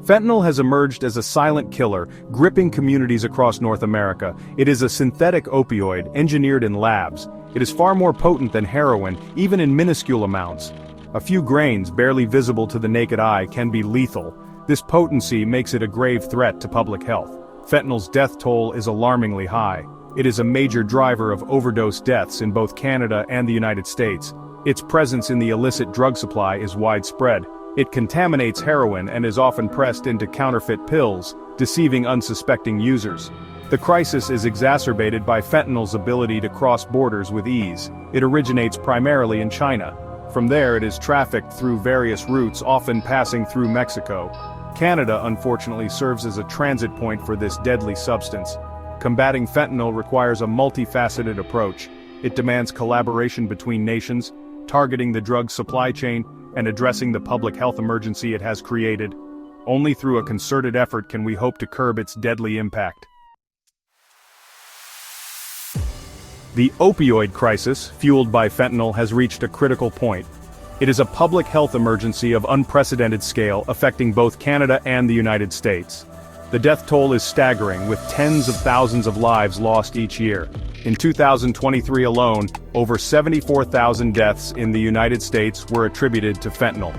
Fentanyl has emerged as a silent killer, gripping communities across North America. It is a synthetic opioid engineered in labs. It is far more potent than heroin, even in minuscule amounts. A few grains, barely visible to the naked eye, can be lethal. This potency makes it a grave threat to public health. Fentanyl's death toll is alarmingly high. It is a major driver of overdose deaths in both Canada and the United States. Its presence in the illicit drug supply is widespread. It contaminates heroin and is often pressed into counterfeit pills, deceiving unsuspecting users. The crisis is exacerbated by fentanyl's ability to cross borders with ease. It originates primarily in China. From there it is trafficked through various routes, often passing through Mexico. Canada, unfortunately, serves as a transit point for this deadly substance. Combating fentanyl requires a multifaceted approach. It demands collaboration between nations, targeting the drug supply chain, and addressing the public health emergency it has created. Only through a concerted effort can we hope to curb its deadly impact. The opioid crisis, fueled by fentanyl, has reached a critical point. It is a public health emergency of unprecedented scale, affecting both Canada and the United States. The death toll is staggering, with tens of thousands of lives lost each year. In 2023 alone, over 74,000 deaths in the United States were attributed to fentanyl.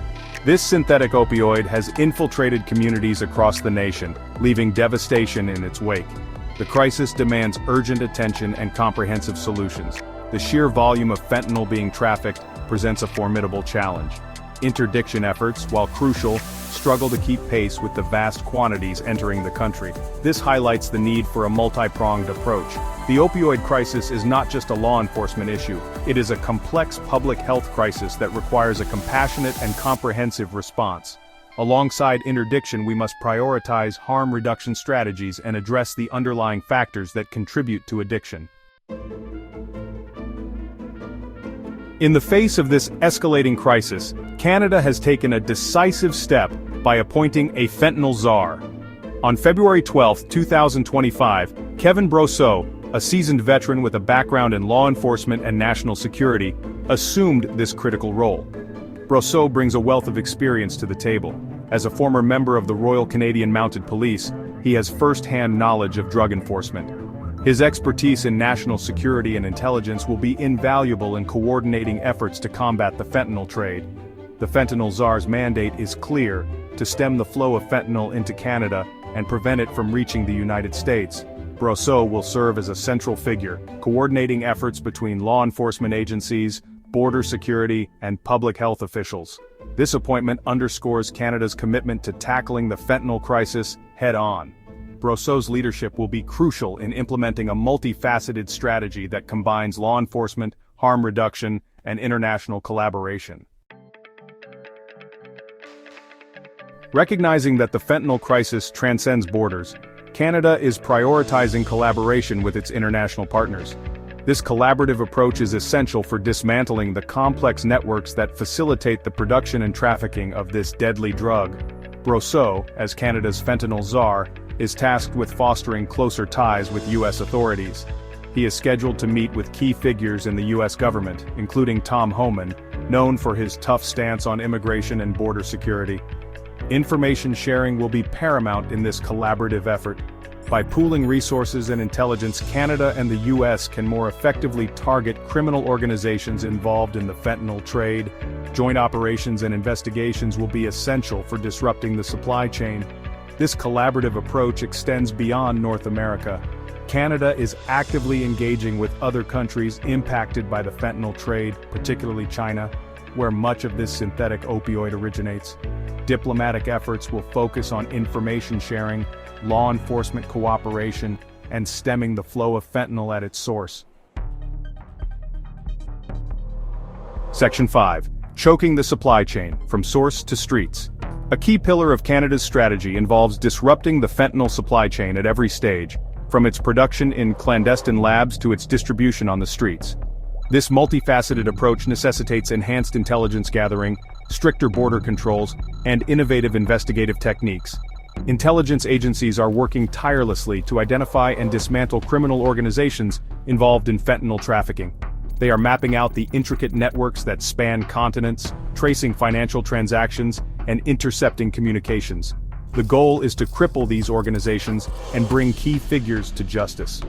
This synthetic opioid has infiltrated communities across the nation, leaving devastation in its wake. The crisis demands urgent attention and comprehensive solutions. The sheer volume of fentanyl being trafficked presents a formidable challenge. Interdiction efforts, while crucial, struggle to keep pace with the vast quantities entering the country. This highlights the need for a multi-pronged approach. The opioid crisis is not just a law enforcement issue, it is a complex public health crisis that requires a compassionate and comprehensive response. Alongside interdiction, we must prioritize harm reduction strategies and address the underlying factors that contribute to addiction. In the face of this escalating crisis, Canada has taken a decisive step by appointing a Fentanyl Czar. On February 12, 2025, Kevin Brosseau, a seasoned veteran with a background in law enforcement and national security, assumed this critical role. Brosseau brings a wealth of experience to the table. As a former member of the Royal Canadian Mounted Police, he has first-hand knowledge of drug enforcement. His expertise in national security and intelligence will be invaluable in coordinating efforts to combat the fentanyl trade. The Fentanyl Czar's mandate is clear: to stem the flow of fentanyl into Canada and prevent it from reaching the United States. Brosseau will serve as a central figure, coordinating efforts between law enforcement agencies, border security, and public health officials. This appointment underscores Canada's commitment to tackling the fentanyl crisis head-on. Brosseau's leadership will be crucial in implementing a multifaceted strategy that combines law enforcement, harm reduction, and international collaboration. Recognizing that the fentanyl crisis transcends borders, Canada is prioritizing collaboration with its international partners. This collaborative approach is essential for dismantling the complex networks that facilitate the production and trafficking of this deadly drug. Brosseau, as Canada's Fentanyl Czar, is tasked with fostering closer ties with U.S. authorities. He is scheduled to meet with key figures in the U.S. government, including Tom Homan, known for his tough stance on immigration and border security. Information sharing will be paramount in this collaborative effort. By pooling resources and intelligence, Canada and the U.S. can more effectively target criminal organizations involved in the fentanyl trade. Joint operations and investigations will be essential for disrupting the supply chain. This collaborative approach extends beyond North America. Canada is actively engaging with other countries impacted by the fentanyl trade, particularly China, where much of this synthetic opioid originates. Diplomatic efforts will focus on information sharing, law enforcement cooperation, and stemming the flow of fentanyl at its source. Section 5. Choking the supply chain, from source to streets. A key pillar of Canada's strategy involves disrupting the fentanyl supply chain at every stage, from its production in clandestine labs to its distribution on the streets. This multifaceted approach necessitates enhanced intelligence gathering, stricter border controls, and innovative investigative techniques. Intelligence agencies are working tirelessly to identify and dismantle criminal organizations involved in fentanyl trafficking. They are mapping out the intricate networks that span continents, tracing financial transactions, and intercepting communications. The goal is to cripple these organizations and bring key figures to justice.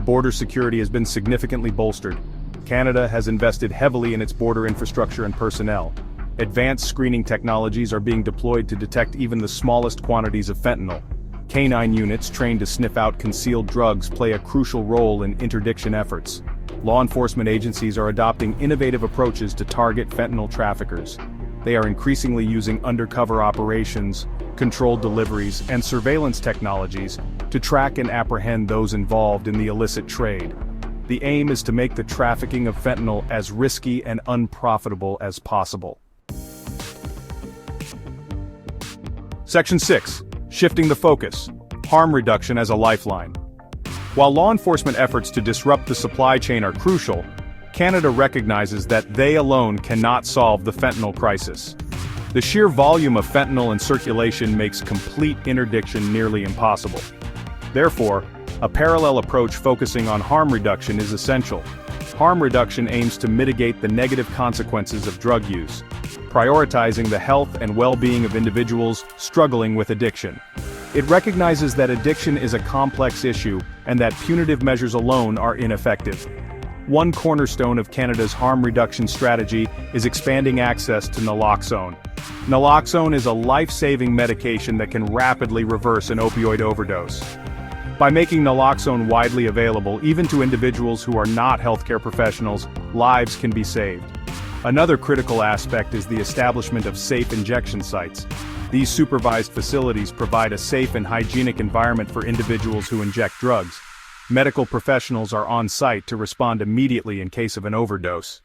Border security has been significantly bolstered. Canada has invested heavily in its border infrastructure and personnel. Advanced screening technologies are being deployed to detect even the smallest quantities of fentanyl. Canine units trained to sniff out concealed drugs play a crucial role in interdiction efforts. Law enforcement agencies are adopting innovative approaches to target fentanyl traffickers. They are increasingly using undercover operations, controlled deliveries, and surveillance technologies to track and apprehend those involved in the illicit trade. The aim is to make the trafficking of fentanyl as risky and unprofitable as possible. Section 6. Shifting the focus. Harm reduction as a lifeline. While law enforcement efforts to disrupt the supply chain are crucial, Canada recognizes that they alone cannot solve the fentanyl crisis. The sheer volume of fentanyl in circulation makes complete interdiction nearly impossible. Therefore, a parallel approach focusing on harm reduction is essential. Harm reduction aims to mitigate the negative consequences of drug use, prioritizing the health and well-being of individuals struggling with addiction. It recognizes that addiction is a complex issue and that punitive measures alone are ineffective. One cornerstone of Canada's harm reduction strategy is expanding access to naloxone. Naloxone is a life-saving medication that can rapidly reverse an opioid overdose. By making naloxone widely available, even to individuals who are not healthcare professionals, lives can be saved. Another critical aspect is the establishment of safe injection sites. These supervised facilities provide a safe and hygienic environment for individuals who inject drugs. Medical professionals are on site to respond immediately in case of an overdose.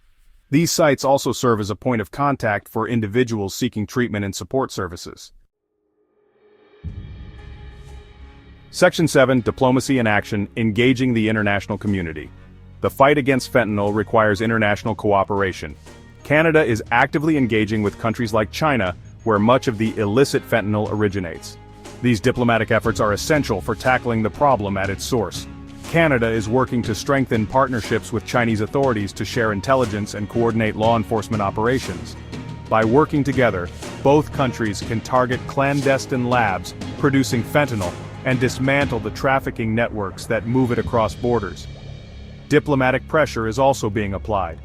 These sites also serve as a point of contact for individuals seeking treatment and support services. Section 7. Diplomacy and action, engaging the international community. The fight against fentanyl requires international cooperation. Canada is actively engaging with countries like China, where much of the illicit fentanyl originates. These diplomatic efforts are essential for tackling the problem at its source. Canada is working to strengthen partnerships with Chinese authorities to share intelligence and coordinate law enforcement operations. By working together, both countries can target clandestine labs producing fentanyl and dismantle the trafficking networks that move it across borders. Diplomatic pressure is also being applied.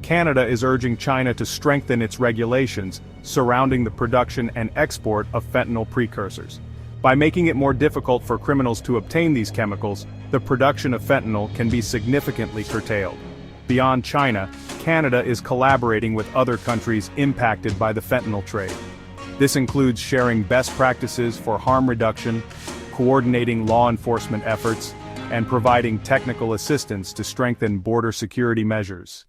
Canada is urging China to strengthen its regulations surrounding the production and export of fentanyl precursors. By making it more difficult for criminals to obtain these chemicals, the production of fentanyl can be significantly curtailed. Beyond China, Canada is collaborating with other countries impacted by the fentanyl trade. This includes sharing best practices for harm reduction, coordinating law enforcement efforts, and providing technical assistance to strengthen border security measures.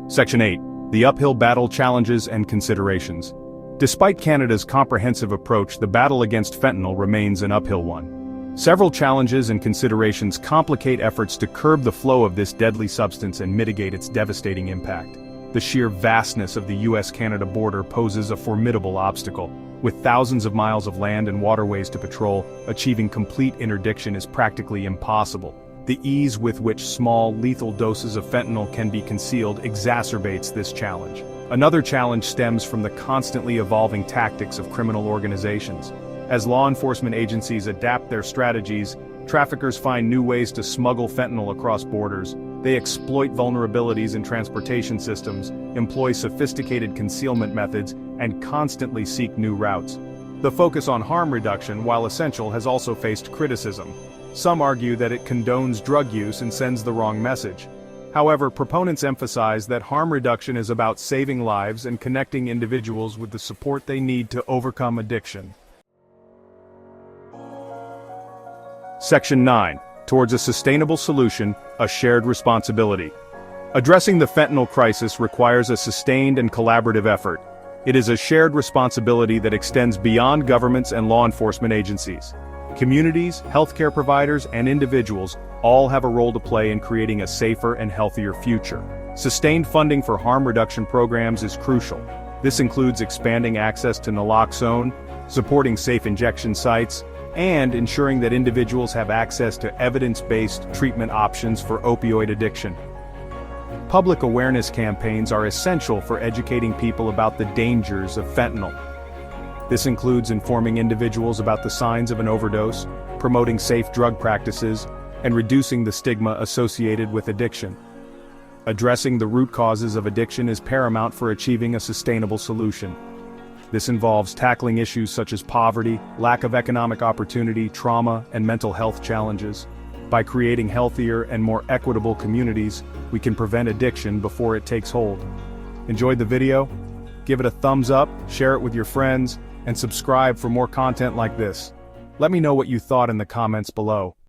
Section 8. The uphill battle challenges and considerations. Despite Canada's comprehensive approach, the battle against fentanyl remains an uphill one. Several challenges and considerations complicate efforts to curb the flow of this deadly substance and mitigate its devastating impact. The sheer vastness of the US-Canada border poses a formidable obstacle. With thousands of miles of land and waterways to patrol, achieving complete interdiction is practically impossible. The ease with which small, lethal doses of fentanyl can be concealed exacerbates this challenge. Another challenge stems from the constantly evolving tactics of criminal organizations. As law enforcement agencies adapt their strategies, traffickers find new ways to smuggle fentanyl across borders. They exploit vulnerabilities in transportation systems, employ sophisticated concealment methods, and constantly seek new routes. The focus on harm reduction, while essential, has also faced criticism. Some argue that it condones drug use and sends the wrong message. However, proponents emphasize that harm reduction is about saving lives and connecting individuals with the support they need to overcome addiction. Section 9. Towards a sustainable solution, a shared responsibility. Addressing the fentanyl crisis requires a sustained and collaborative effort. It is a shared responsibility that extends beyond governments and law enforcement agencies. Communities, healthcare providers, and individuals all have a role to play in creating a safer and healthier future. Sustained funding for harm reduction programs is crucial. This includes expanding access to naloxone, supporting safe injection sites, and ensuring that individuals have access to evidence-based treatment options for opioid addiction. Public awareness campaigns are essential for educating people about the dangers of fentanyl. This includes informing individuals about the signs of an overdose, promoting safe drug practices, and reducing the stigma associated with addiction. Addressing the root causes of addiction is paramount for achieving a sustainable solution. This involves tackling issues such as poverty, lack of economic opportunity, trauma, and mental health challenges. By creating healthier and more equitable communities, we can prevent addiction before it takes hold. Enjoyed the video? Give it a thumbs up, share it with your friends, and subscribe for more content like this. Let me know what you thought in the comments below.